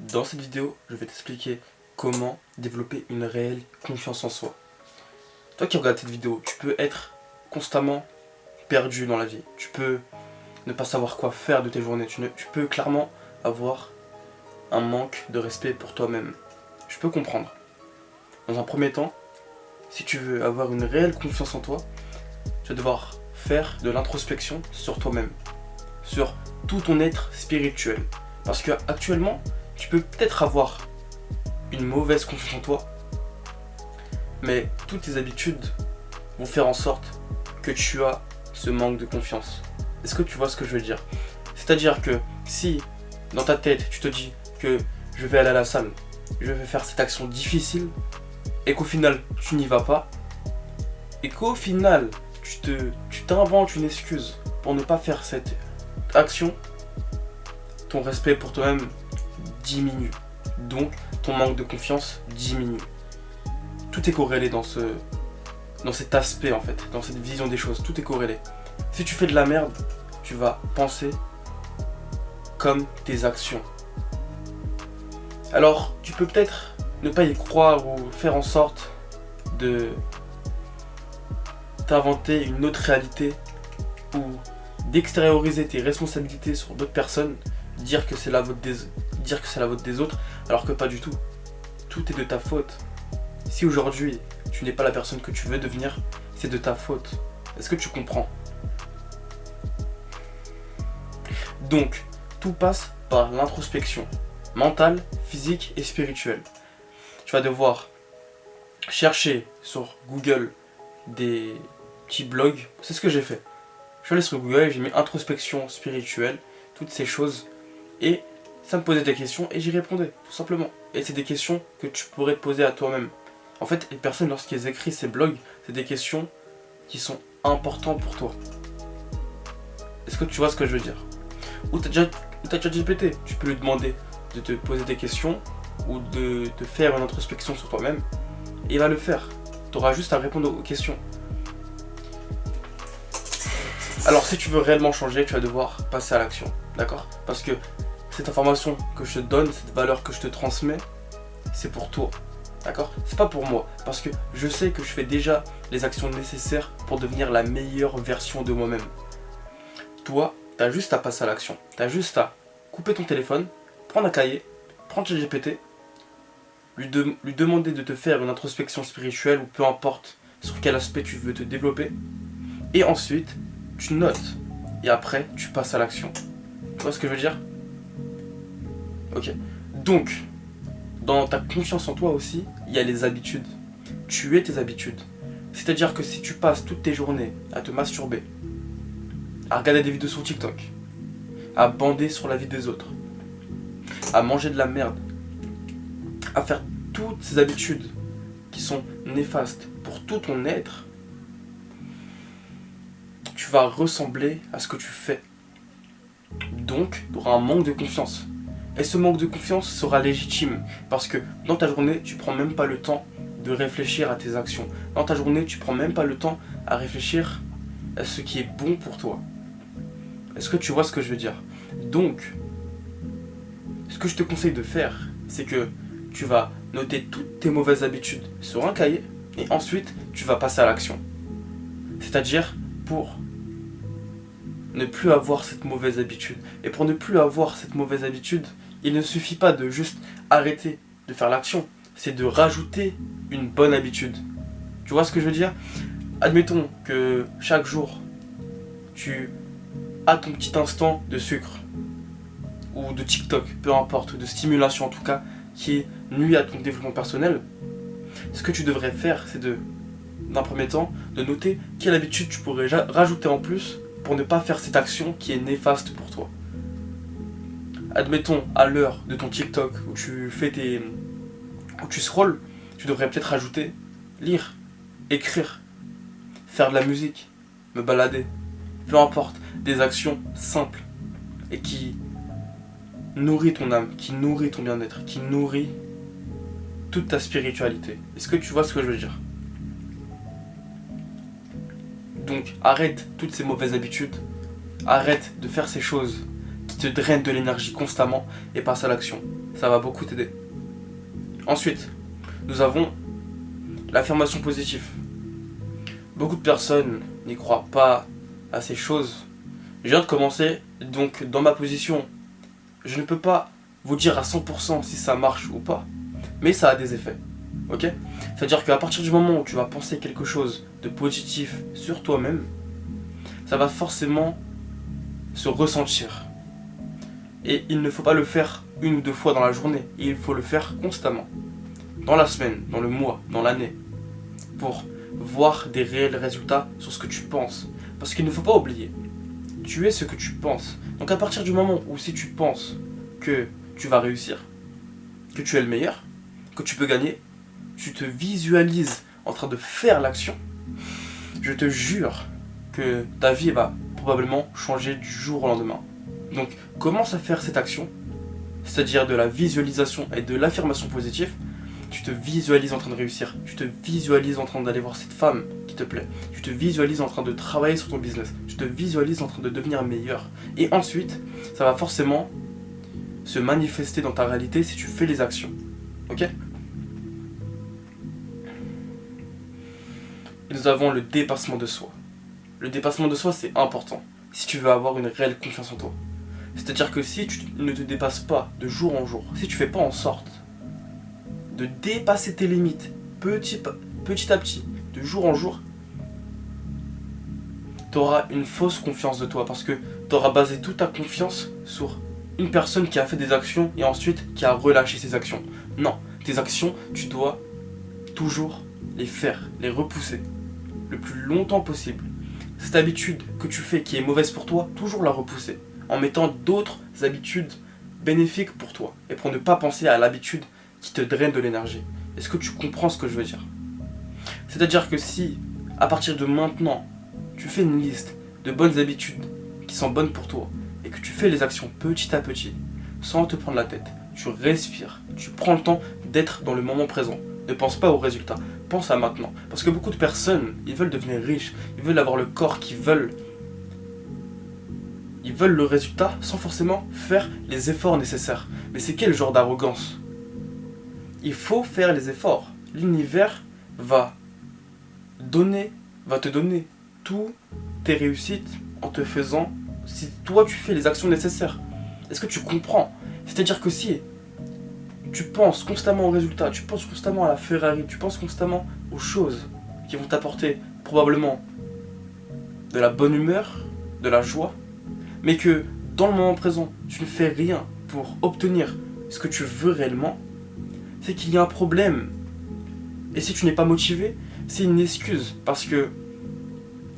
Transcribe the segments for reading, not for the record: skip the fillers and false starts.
Dans cette vidéo, je vais t'expliquer comment développer une réelle confiance en soi. Toi qui regardes cette vidéo, tu peux être constamment perdu dans la vie. Tu peux ne pas savoir quoi faire de tes journées. Tu peux clairement avoir un manque de respect pour toi-même. Je peux comprendre. Dans un premier temps, si tu veux avoir une réelle confiance en toi, tu vas devoir faire de l'introspection sur toi-même, sur tout ton être spirituel. Parce que actuellement, tu peux peut-être avoir une mauvaise confiance en toi, mais toutes tes habitudes vont faire en sorte que tu as ce manque de confiance. Est-ce que tu vois ce que je veux dire? C'est-à-dire que si dans ta tête tu te dis que je vais aller à la salle, je vais faire cette action difficile, et qu'au final tu n'y vas pas, et qu'au final tu t'inventes une excuse pour ne pas faire cette action, ton respect pour toi-même diminue. Donc ton manque de confiance diminue. Tout est corrélé dans cet aspect en fait, dans cette vision des choses, tout est corrélé. Si tu fais de la merde, tu vas penser comme tes actions. Alors tu peux peut-être ne pas y croire ou faire en sorte de t'inventer une autre réalité ou d'extérioriser tes responsabilités sur d'autres personnes, dire que c'est la faute des autres, alors que pas du tout. Tout est de ta faute. Si aujourd'hui tu n'es pas la personne que tu veux devenir, c'est de ta faute. Est-ce que tu comprends? Donc, tout passe par l'introspection mentale, physique et spirituelle. Tu vas devoir chercher sur Google des petits blogs. C'est ce que j'ai fait. Je suis allé sur Google et j'ai mis introspection spirituelle, toutes ces choses, et ça me posait des questions et j'y répondais, tout simplement. Et c'est des questions que tu pourrais te poser à toi-même. En fait, les personnes, lorsqu'elles écrivent ces blogs, c'est des questions qui sont importantes pour toi. Est-ce que tu vois ce que je veux dire? Ou t'as déjà GPT, tu peux lui demander de te poser des questions ou de te faire une introspection sur toi-même, et il va le faire. Tu auras juste à répondre aux questions. Alors si tu veux réellement changer, tu vas devoir passer à l'action, d'accord? Parce que cette information que je te donne, cette valeur que je te transmets, c'est pour toi, d'accord? C'est pas pour moi, parce que je sais que je fais déjà les actions nécessaires pour devenir la meilleure version de moi-même. Toi, tu as juste à passer à l'action. Tu as juste à couper ton téléphone, prendre un cahier, prendre ChatGPT, lui demander de te faire une introspection spirituelle ou peu importe sur quel aspect tu veux te développer, et ensuite tu notes, et après tu passes à l'action. Tu vois ce que je veux dire? Ok. Donc, dans ta confiance en toi aussi, il y a les habitudes. Tu es tes habitudes. C'est-à-dire que si tu passes toutes tes journées à te masturber, à regarder des vidéos sur TikTok, à bander sur la vie des autres, à manger de la merde, à faire toutes ces habitudes qui sont néfastes pour tout ton être, tu vas ressembler à ce que tu fais. Donc, tu auras un manque de confiance. Et ce manque de confiance sera légitime parce que dans ta journée, tu prends même pas le temps de réfléchir à tes actions. Dans ta journée, tu prends même pas le temps à réfléchir à ce qui est bon pour toi. Est-ce que tu vois ce que je veux dire? Donc, ce que je te conseille de faire, c'est que tu vas noter toutes tes mauvaises habitudes sur un cahier et ensuite, tu vas passer à l'action. C'est-à-dire pour ne plus avoir cette mauvaise habitude. Et pour ne plus avoir cette mauvaise habitude, il ne suffit pas de juste arrêter de faire l'action, c'est de rajouter une bonne habitude. Tu vois ce que je veux dire? Admettons que chaque jour, tu as ton petit instant de sucre, ou de TikTok, peu importe, ou de stimulation en tout cas, qui nuit à ton développement personnel. Ce que tu devrais faire, c'est d'un premier temps, de noter quelle habitude tu pourrais rajouter en plus pour ne pas faire cette action qui est néfaste pour toi. Admettons, à l'heure de ton TikTok où où tu scrolles, tu devrais peut-être rajouter lire, écrire, faire de la musique, me balader, peu importe, des actions simples et qui nourrit ton âme, qui nourrit ton bien-être, qui nourrit toute ta spiritualité. Est-ce que tu vois ce que je veux dire? Donc arrête toutes ces mauvaises habitudes, arrête de faire ces choses qui te drainent de l'énergie constamment et passe à l'action. ça va beaucoup t'aider. Ensuite, nous avons l'affirmation positive. Beaucoup de personnes n'y croient pas à ces choses. Je viens de commencer, donc dans ma position, je ne peux pas vous dire à 100% si ça marche ou pas, mais ça a des effets, ok? C'est-à-dire qu'à partir du moment où tu vas penser quelque chose de positif sur toi-même, ça va forcément se ressentir. Et il ne faut pas le faire une ou deux fois dans la journée, il faut le faire constamment, dans la semaine, dans le mois, dans l'année, pour voir des réels résultats sur ce que tu penses. Parce qu'il ne faut pas oublier, tu es ce que tu penses. Donc à partir du moment où si tu penses que tu vas réussir, que tu es le meilleur, que tu peux gagner, tu te visualises en train de faire l'action, je te jure que ta vie va probablement changer du jour au lendemain. Donc commence à faire cette action, c'est-à-dire de la visualisation et de l'affirmation positive. Tu te visualises en train de réussir, tu te visualises en train d'aller voir cette femme qui te plaît, tu te visualises en train de travailler sur ton business, tu te visualises en train de devenir meilleur. Et ensuite, ça va forcément se manifester dans ta réalité si tu fais les actions. Ok? Et nous avons le dépassement de soi. Le dépassement de soi, c'est important si tu veux avoir une réelle confiance en toi. C'est-à-dire que si tu ne te dépasses pas de jour en jour, si tu fais pas en sorte de dépasser tes limites petit à petit, de jour en jour, tu auras une fausse confiance de toi parce que tu auras basé toute ta confiance sur une personne qui a fait des actions et ensuite qui a relâché ses actions. Non, tes actions, tu dois toujours les faire, les repousser le plus longtemps possible. Cette habitude que tu fais qui est mauvaise pour toi, toujours la repousser en mettant d'autres habitudes bénéfiques pour toi et pour ne pas penser à l'habitude qui te draine de l'énergie. Est-ce que tu comprends ce que je veux dire? C'est-à-dire que si, à partir de maintenant, tu fais une liste de bonnes habitudes qui sont bonnes pour toi et que tu fais les actions petit à petit, sans te prendre la tête, tu respires, tu prends le temps d'être dans le moment présent. Ne pense pas aux résultats, pense à maintenant. Parce que beaucoup de personnes, ils veulent devenir riches, ils veulent avoir le corps qu'ils veulent. Ils veulent le résultat sans forcément faire les efforts nécessaires. Mais c'est quel genre d'arrogance? Il faut faire les efforts. L'univers va te donner toutes tes réussites en te faisant, si toi tu fais les actions nécessaires. Est-ce que tu comprends? C'est-à-dire que si tu penses constamment aux résultats, tu penses constamment à la Ferrari, tu penses constamment aux choses qui vont t'apporter probablement de la bonne humeur, de la joie, mais que dans le moment présent, tu ne fais rien pour obtenir ce que tu veux réellement, c'est qu'il y a un problème. Et si tu n'es pas motivé, c'est une excuse, parce que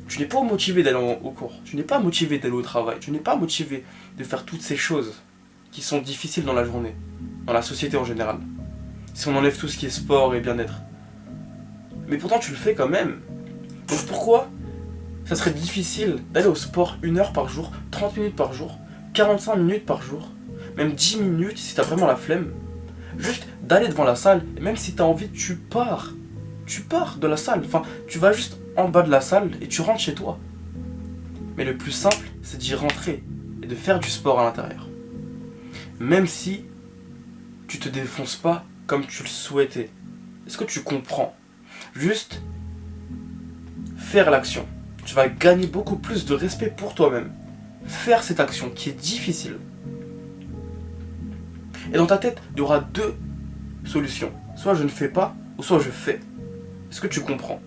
tu n'es pas motivé d'aller au cours, tu n'es pas motivé d'aller au travail, tu n'es pas motivé de faire toutes ces choses qui sont difficiles dans la journée, dans la société en général. Si on enlève tout ce qui est sport et bien-être. Mais pourtant tu le fais quand même. Donc pourquoi ça serait difficile d'aller au sport 1 heure par jour, 30 minutes par jour, 45 minutes par jour, même 10 minutes si t'as vraiment la flemme? Juste d'aller devant la salle, et même si t'as envie, tu pars de la salle. Enfin, tu vas juste en bas de la salle et tu rentres chez toi. Mais le plus simple, c'est d'y rentrer et de faire du sport à l'intérieur. Même si tu te défonces pas comme tu le souhaitais. Est-ce que tu comprends? Juste faire l'action. Tu vas gagner beaucoup plus de respect pour toi-même. Faire cette action qui est difficile. Et dans ta tête, il y aura deux solutions. Soit je ne fais pas, ou soit je fais. Est-ce que tu comprends?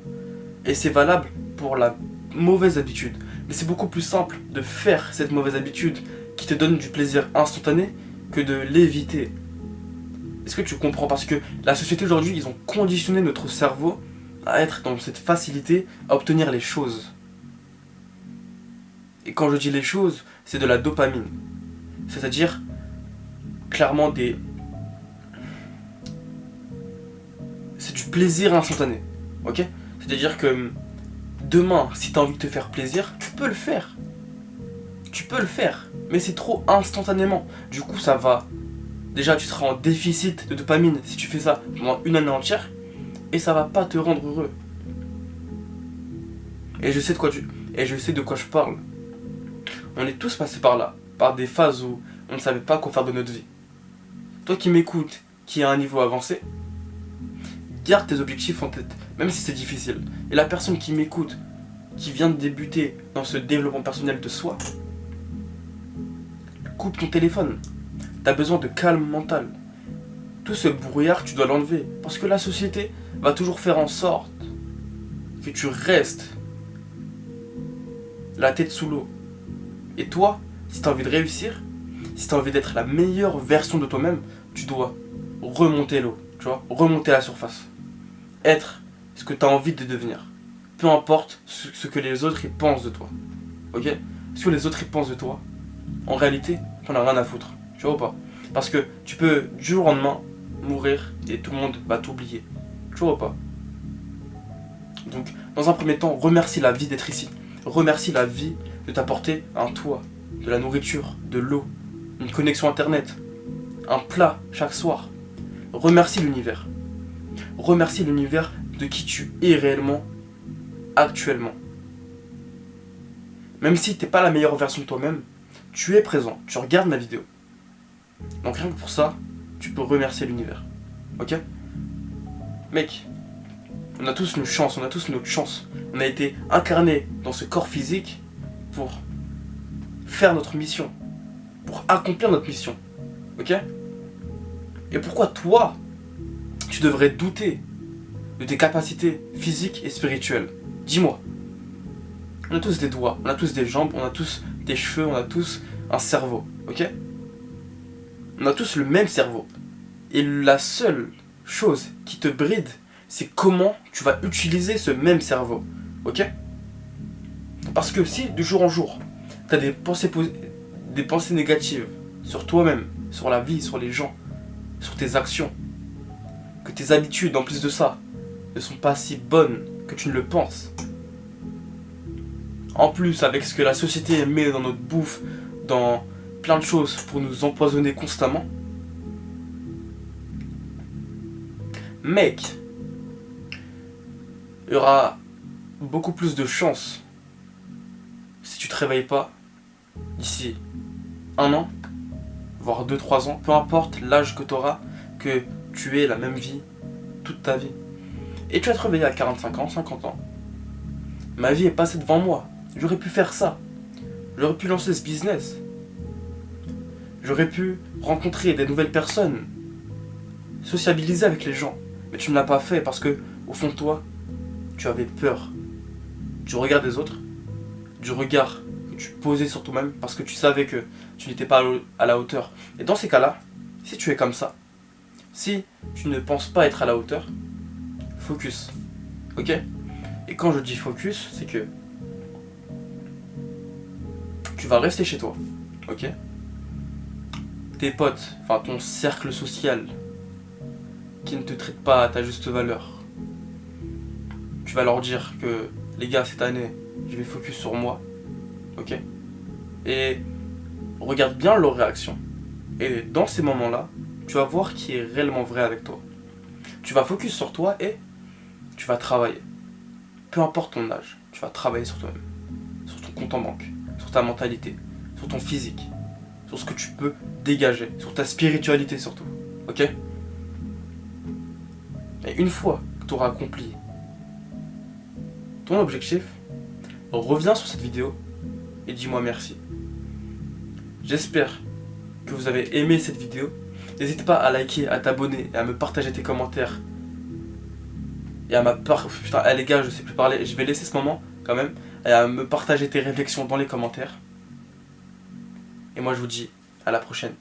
Et c'est valable pour la mauvaise habitude. Mais c'est beaucoup plus simple de faire cette mauvaise habitude qui te donne du plaisir instantané que de l'éviter. Est-ce que tu comprends? Parce que la société aujourd'hui, ils ont conditionné notre cerveau à être dans cette facilité à obtenir les choses. Et quand je dis les choses, c'est de la dopamine. C'est-à-dire, clairement c'est du plaisir instantané. Ok? C'est-à-dire que demain, si tu as envie de te faire plaisir, tu peux le faire. Tu peux le faire. Mais c'est trop instantanément. Du coup, ça va. Déjà, tu seras en déficit de dopamine si tu fais ça pendant une année entière. Et ça va pas te rendre heureux. Et je sais de quoi je parle. On est tous passés par là. Par des phases où on ne savait pas quoi faire de notre vie. toi qui m'écoutes, qui est à un niveau avancé, garde tes objectifs en tête, même si c'est difficile. Et la personne qui m'écoute, qui vient de débuter dans ce développement personnel de soi, coupe ton téléphone. Tu as besoin de calme mental. Tout ce brouillard, tu dois l'enlever. Parce que la société va toujours faire en sorte que tu restes la tête sous l'eau. Et toi, si tu as envie de réussir, si tu as envie d'être la meilleure version de toi-même, tu dois remonter l'eau, tu vois, remonter à la surface. Être ce que tu as envie de devenir. Peu importe ce que les autres ils pensent de toi. Ok? Ce que les autres ils pensent de toi, en réalité, tu n'en as rien à foutre. Tu vois ou pas? Parce que tu peux du jour au lendemain mourir et tout le monde va t'oublier. Tu vois ou pas? Donc, dans un premier temps, remercie la vie d'être ici. Remercie la vie de t'apporter un toit, de la nourriture, de l'eau, une connexion internet, un plat chaque soir. Remercie l'univers. Remercie l'univers de qui tu es réellement, actuellement. Même si tu n'es pas la meilleure version de toi-même, tu es présent, tu regardes ma vidéo. Donc rien que pour ça, tu peux remercier l'univers. Ok? Mec, on a tous une chance, on a tous notre chance. On a été incarnés dans ce corps physique pour faire notre mission, pour accomplir notre mission. Ok? Et pourquoi toi, tu devrais douter de tes capacités physiques et spirituelles? Dis-moi. On a tous des doigts, on a tous des jambes, on a tous des cheveux, on a tous un cerveau. Ok? On a tous le même cerveau. Et la seule chose qui te bride, c'est comment tu vas utiliser ce même cerveau. Ok? Parce que si, du jour en jour, tu as des pensées négatives sur toi-même, sur la vie, sur les gens, sur tes actions, que tes habitudes, en plus de ça, ne sont pas si bonnes que tu ne le penses. En plus, avec ce que la société met dans notre bouffe, dans plein de choses pour nous empoisonner constamment, mec, il y aura beaucoup plus de chances si tu te réveilles pas d'ici 1 an, voire 2-3 ans, peu importe l'âge que tu auras, que tu aies la même vie toute ta vie. Et tu vas te réveiller à 45 ans, 50 ans. Ma vie est passée devant moi. J'aurais pu faire ça. J'aurais pu lancer ce business. J'aurais pu rencontrer des nouvelles personnes. Sociabiliser avec les gens. Mais tu ne l'as pas fait parce que, au fond de toi, tu avais peur du regard des autres, du regard que tu posais sur toi-même parce que tu savais que tu n'étais pas à la hauteur. Et dans ces cas-là, si tu es comme ça, si tu ne penses pas être à la hauteur, focus. Ok? Et quand je dis focus, c'est que tu vas rester chez toi. Ok? Tes potes, enfin ton cercle social qui ne te traite pas à ta juste valeur, tu vas leur dire que les gars, cette année, je vais focus sur moi. Ok? Et regarde bien leur réaction. Et dans ces moments-là, tu vas voir qui est réellement vrai avec toi. Tu vas focus sur toi et tu vas travailler. Peu importe ton âge, tu vas travailler sur toi-même. Sur ton compte en banque, sur ta mentalité, sur ton physique, sur ce que tu peux dégager, sur ta spiritualité surtout. Ok? Et une fois que tu auras accompli ton objectif, reviens sur cette vidéo et dis-moi merci. J'espère que vous avez aimé cette vidéo. N'hésite pas à liker, à t'abonner et à me partager tes commentaires. Et à putain, les gars, je sais plus parler, je vais laisser ce moment quand même. Et à me partager tes réflexions dans les commentaires. Et moi je vous dis à la prochaine.